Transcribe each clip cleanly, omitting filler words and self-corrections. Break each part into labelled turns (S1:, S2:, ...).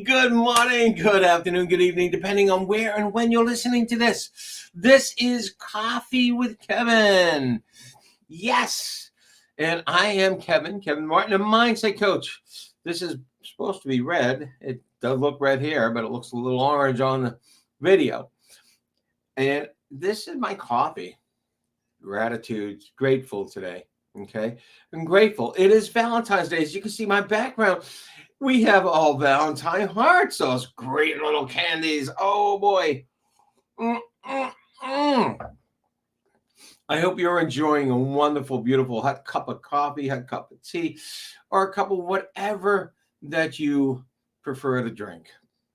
S1: good morning, good afternoon, good evening, depending on where and when you're listening to this. This is Coffee with Kevin. Yes, and I am Kevin Martin, a mindset coach. This is supposed to be red. It does look red here, but it looks a little orange on the video. And this is my coffee. Gratitude, grateful today. Okay, I'm grateful. It is Valentine's Day. As you can see, my background. We have all Valentine hearts, those great little candies. Oh boy. Mm, mm, mm. I hope you're enjoying a wonderful, beautiful hot cup of coffee, hot cup of tea, or a cup of whatever that you prefer to drink,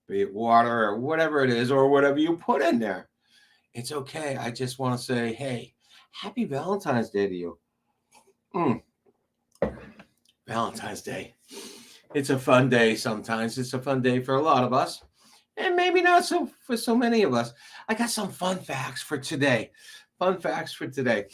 S1: be it water or whatever it is, or whatever you put in there. It's okay. I just want to say, hey, happy Valentine's Day to you. Valentine's Day. It's a fun day sometimes. It's a fun day for a lot of us, and maybe not so for so many of us. I got some fun facts for today. Fun facts for today.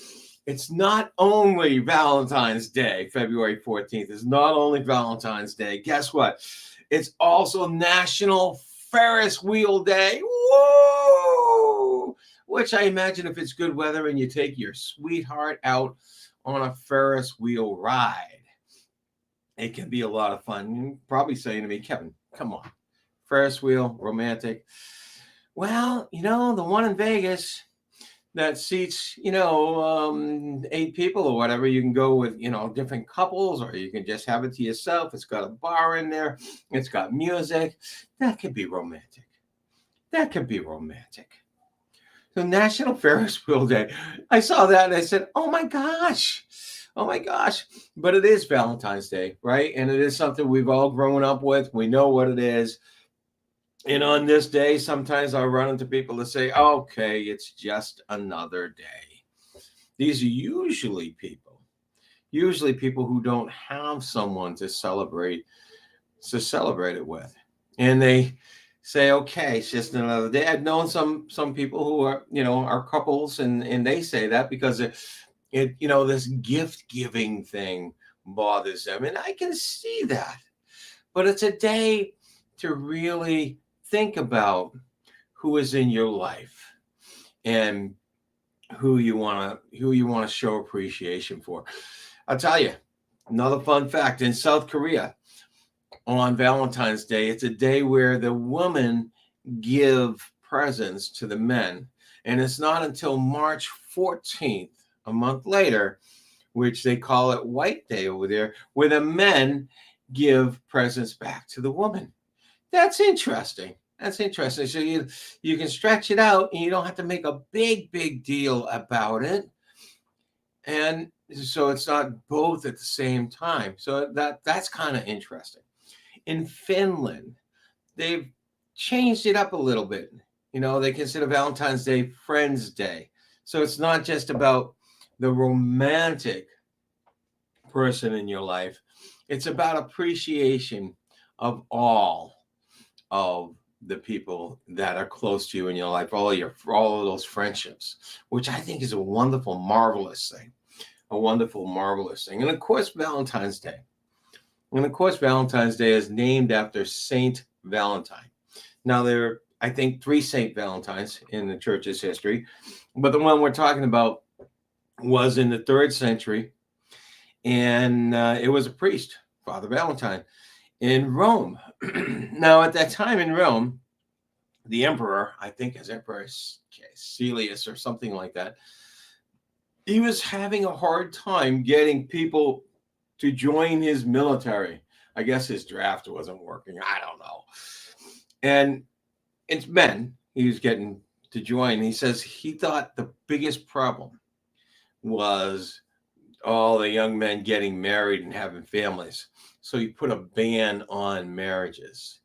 S1: It's not only Valentine's Day, February 14th. It's not only Valentine's Day. Guess what? It's also National Ferris Wheel Day. Woo! Which I imagine if it's good weather and you take your sweetheart out on a Ferris wheel ride, it can be a lot of fun. You're probably saying to me, Kevin, come on, Ferris wheel, romantic. Well, the one in Vegas that seats, 8 people or whatever, you can go with, different couples, or you can just have it to yourself. It's got a bar in there. It's got music. That could be romantic. That could be romantic. So National Ferris Wheel Day. I saw that and I said, oh my gosh. But it is Valentine's Day, right? And it is something we've all grown up with. We know what it is. And on this day, sometimes I run into people that say, okay, it's just another day. These are usually people who don't have someone to celebrate it with. And they say, okay, it's just another day. I've known some people who are couples, and they say that because this gift giving thing bothers them. And I can see that. But it's a day to really think about who is in your life and who you want to show appreciation for. I'll tell you another fun fact. In South Korea, on Valentine's Day, it's a day where the women give presents to the men. And it's not until March 14th, a month later, which they call it White Day over there, where the men give presents back to the woman. That's interesting. So you can stretch it out and you don't have to make a big deal about it. And so it's not both at the same time. So that's kind of interesting. In Finland, they've changed it up a little bit. They consider Valentine's Day Friends Day. So it's not just about the romantic person in your life. It's about appreciation of all of the people that are close to you in your life, all of those friendships, which I think is a wonderful, marvelous thing. And of course, Valentine's Day. And of course, Valentine's Day is named after Saint Valentine. Now, there are, I think, 3 Saint Valentines in the church's history, but the one we're talking about was in the 3rd century, and it was a priest, Father Valentine, in Rome. Now, at that time in Rome, the emperor, I think as Emperor Celius or something like that, he was having a hard time getting people to join his military. I guess his draft wasn't working. I don't know. And it's men he was getting to join. He says he thought the biggest problem was all the young men getting married and having families. So he put a ban on marriages.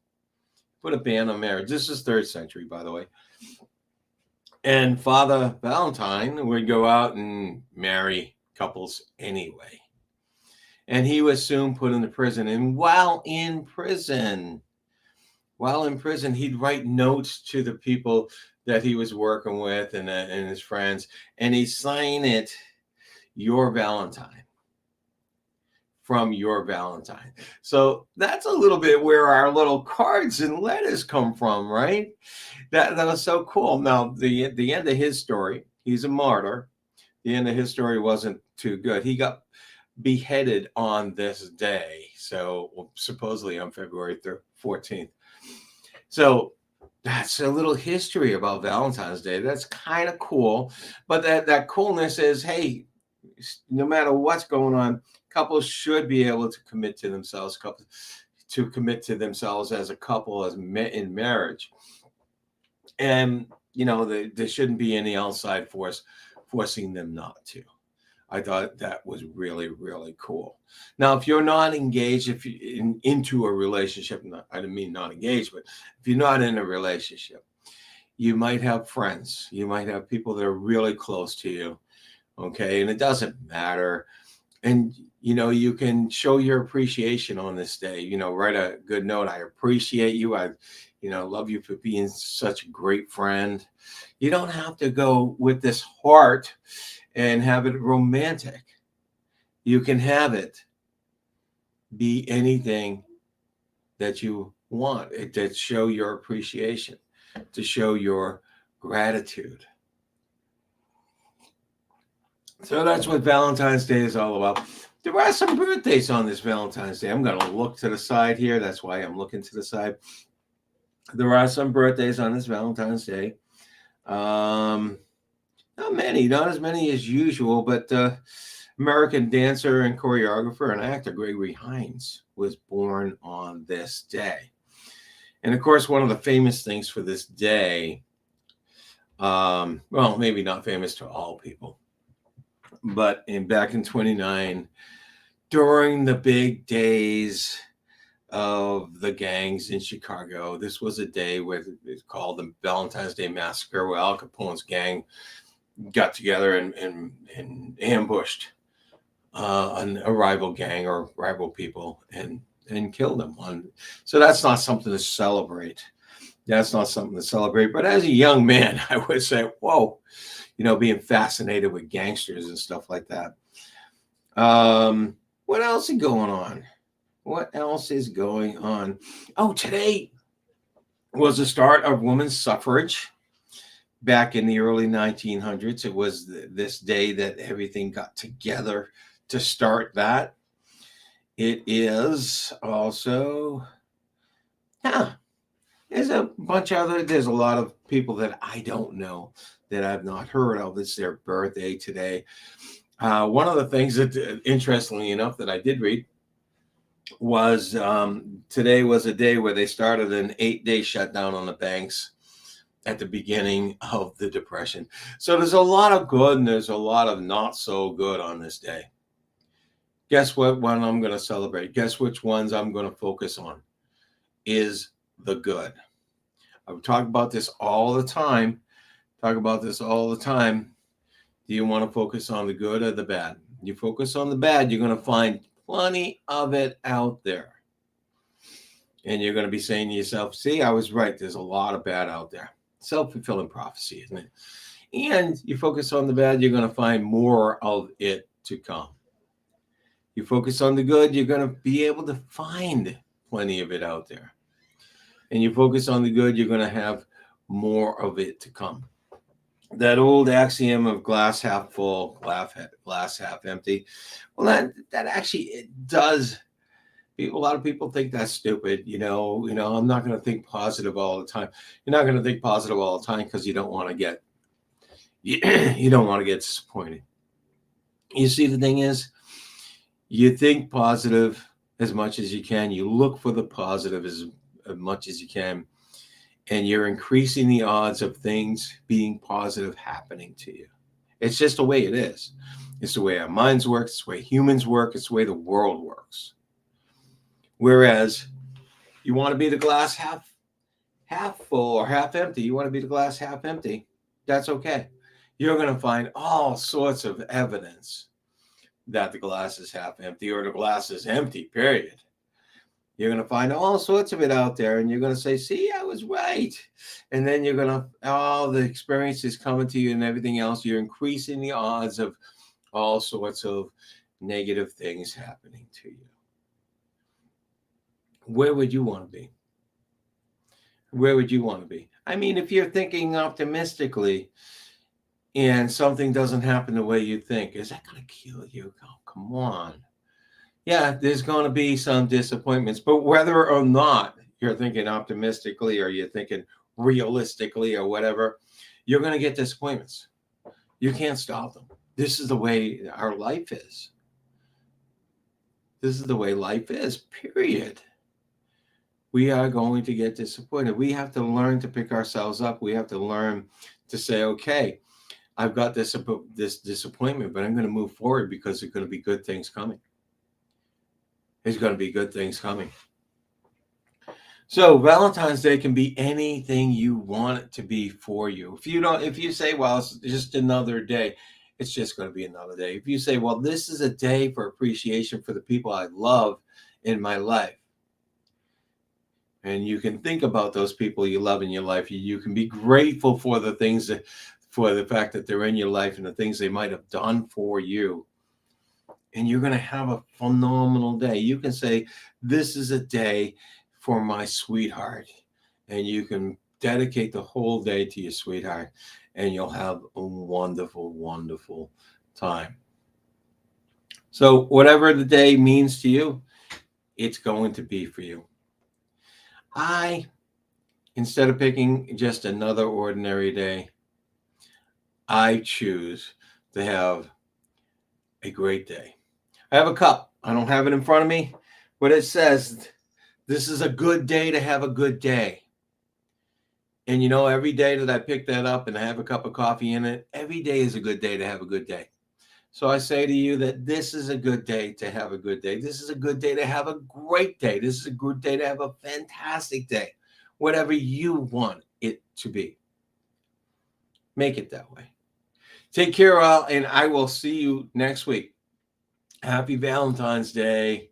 S1: This is 3rd century, by the way. And Father Valentine would go out and marry couples anyway. And he was soon put into prison. And while in prison, he'd write notes to the people that he was working with and his friends. And he'd sign it, Your Valentine. from your Valentine. So that's a little bit where our little cards and letters come from, right? That was so cool. Now the end of his story, he's a martyr. The end of his story wasn't too good. He got beheaded on this day. So supposedly on February 14th. So that's a little history about Valentine's Day. That's kind of cool. But that coolness is, hey, no matter what's going on, couples should be able to commit to themselves, as a couple, in marriage. And, there shouldn't be any outside force forcing them not to. I thought that was really, really cool. Now, if you're not engaged, if you into a relationship, I didn't mean not engaged, but if you're not in a relationship, you might have friends. You might have people that are really close to you. Okay. And it doesn't matter. And, you can show your appreciation on this day, write a good note. I appreciate you. I love you for being such a great friend. You don't have to go with this heart and have it romantic. You can have it be anything that you want, to show your appreciation, to show your gratitude. So that's what Valentine's Day is all about. There are some birthdays on this Valentine's Day. I'm going to look to the side here. That's why I'm looking to the side. There are some birthdays on this Valentine's Day. Not many, not as many as usual, but American dancer and choreographer and actor Gregory Hines was born on this day. And of course, one of the famous things for this day, well, maybe not famous to all people, but back in 29, during the big days of the gangs in Chicago, this was a day where it's called the Valentine's Day Massacre, where Al Capone's gang got together and ambushed a rival gang or rival people and killed them. So that's not something to celebrate. That's not something to celebrate. But as a young man, I would say, whoa, being fascinated with gangsters and stuff like that. What else is going on? What else is going on? Oh, today was the start of women's suffrage. Back in the early 1900s, it was this day that everything got together to start that. It is also, there's a lot of people that I don't know, that I've not heard of. It's their birthday today. One of the things that, interestingly enough, that I did read was today was a day where they started an 8-day shutdown on the banks at the beginning of the Depression. So there's a lot of good and there's a lot of not so good on this day. Guess what one I'm going to celebrate? Guess which ones I'm going to focus on is the good. I talk about this all the time. Do you want to focus on the good or the bad? You focus on the bad, you're going to find plenty of it out there. And you're going to be saying to yourself, see, I was right. There's a lot of bad out there. Self-fulfilling prophecy, isn't it? And you focus on the bad, you're going to find more of it to come. You focus on the good, you're going to be able to find plenty of it out there. And you focus on the good, you're going to have more of it to come. That old axiom of glass half full, glass half empty. Well, that actually, it does. A lot of people think that's stupid. I'm not going to think positive all the time. You're not going to think positive all the time because you don't want to get disappointed. You see, the thing is, you think positive as much as you can. You look for the positive as much as you can, and you're increasing the odds of things being positive happening to you. It's just the way it is. It's the way our minds work. It's the way humans work. It's the way the world works. Whereas you want to be the glass half full or half empty. You want to be the glass half empty. That's okay. You're going to find all sorts of evidence that the glass is half empty or the glass is empty, period. You're going to find all sorts of it out there, and you're going to say, see, I was right. And then you're going to, all the experiences coming to you and everything else, you're increasing the odds of all sorts of negative things happening to you. Where would you want to be? Where would you want to be? I mean, if you're thinking optimistically and something doesn't happen the way you think, is that going to kill you? Oh, come on. Yeah, there's going to be some disappointments, but whether or not you're thinking optimistically or you're thinking realistically or whatever, you're going to get disappointments. You can't stop them. This is the way our life is. This is the way life is, period. We are going to get disappointed. We have to learn to pick ourselves up. We have to learn to say, okay, I've got this disappointment, but I'm going to move forward because there's going to be good things coming. There's going to be good things coming. So Valentine's Day can be anything you want it to be for you. If you say, well, it's just another day, it's just going to be another day. If you say, well, this is a day for appreciation for the people I love in my life, and you can think about those people you love in your life, you can be grateful for the things for the fact that they're in your life and the things they might have done for you. And you're going to have a phenomenal day. You can say, this is a day for my sweetheart. And you can dedicate the whole day to your sweetheart. And you'll have a wonderful, wonderful time. So whatever the day means to you, it's going to be for you. Instead of picking just another ordinary day, I choose to have a great day. I have a cup. I don't have it in front of me, but it says, this is a good day to have a good day. And every day that I pick that up and I have a cup of coffee in it, every day is a good day to have a good day. So I say to you that this is a good day to have a good day. This is a good day to have a great day. This is a good day to have a fantastic day. Whatever you want it to be. Make it that way. Take care, all, and I will see you next week. Happy Valentine's Day.